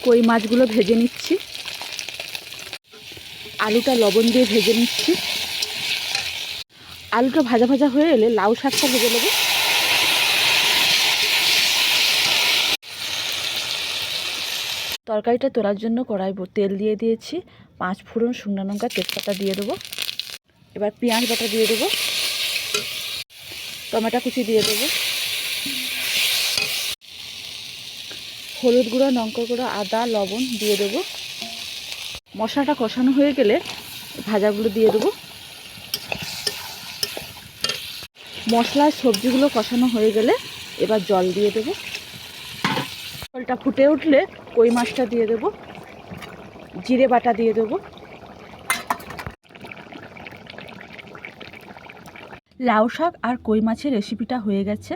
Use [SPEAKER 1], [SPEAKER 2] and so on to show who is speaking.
[SPEAKER 1] কই মাছগুলো ভেজে নিচ্ছি। আলুটা লবণ দিয়ে ভেজে নিচ্ছি। আলুটা ভাজা ভাজা হয়ে এলে লাউ শাকটা ভেজে নেব। তরকারিটা তোলার জন্য কড়াই তেল দিয়ে দিয়েছি। 5 ফোড়ন, শুকনো লঙ্কা, তেজপাতা দিয়ে দেবো। এবার পেঁয়াজ বাটা দিয়ে দেবো, টমেটো কুচি দিয়ে দেবো, হলুদ গুঁড়ো, লঙ্কা গুঁড়ো, আদা, লবণ দিয়ে দেবো। মশলাটা কষানো হয়ে গেলে ভাজাগুলো দিয়ে দেবো। মশলার সবজিগুলো কষানো হয়ে গেলে এবার জল দিয়ে দেবো। জলটা ফুটে উঠলে কই মাছটা দিয়ে দেবো, জিরে বাটা দিয়ে দেবো। লাউ শাক আর কই মাছের রেসিপিটা হয়ে গেছে।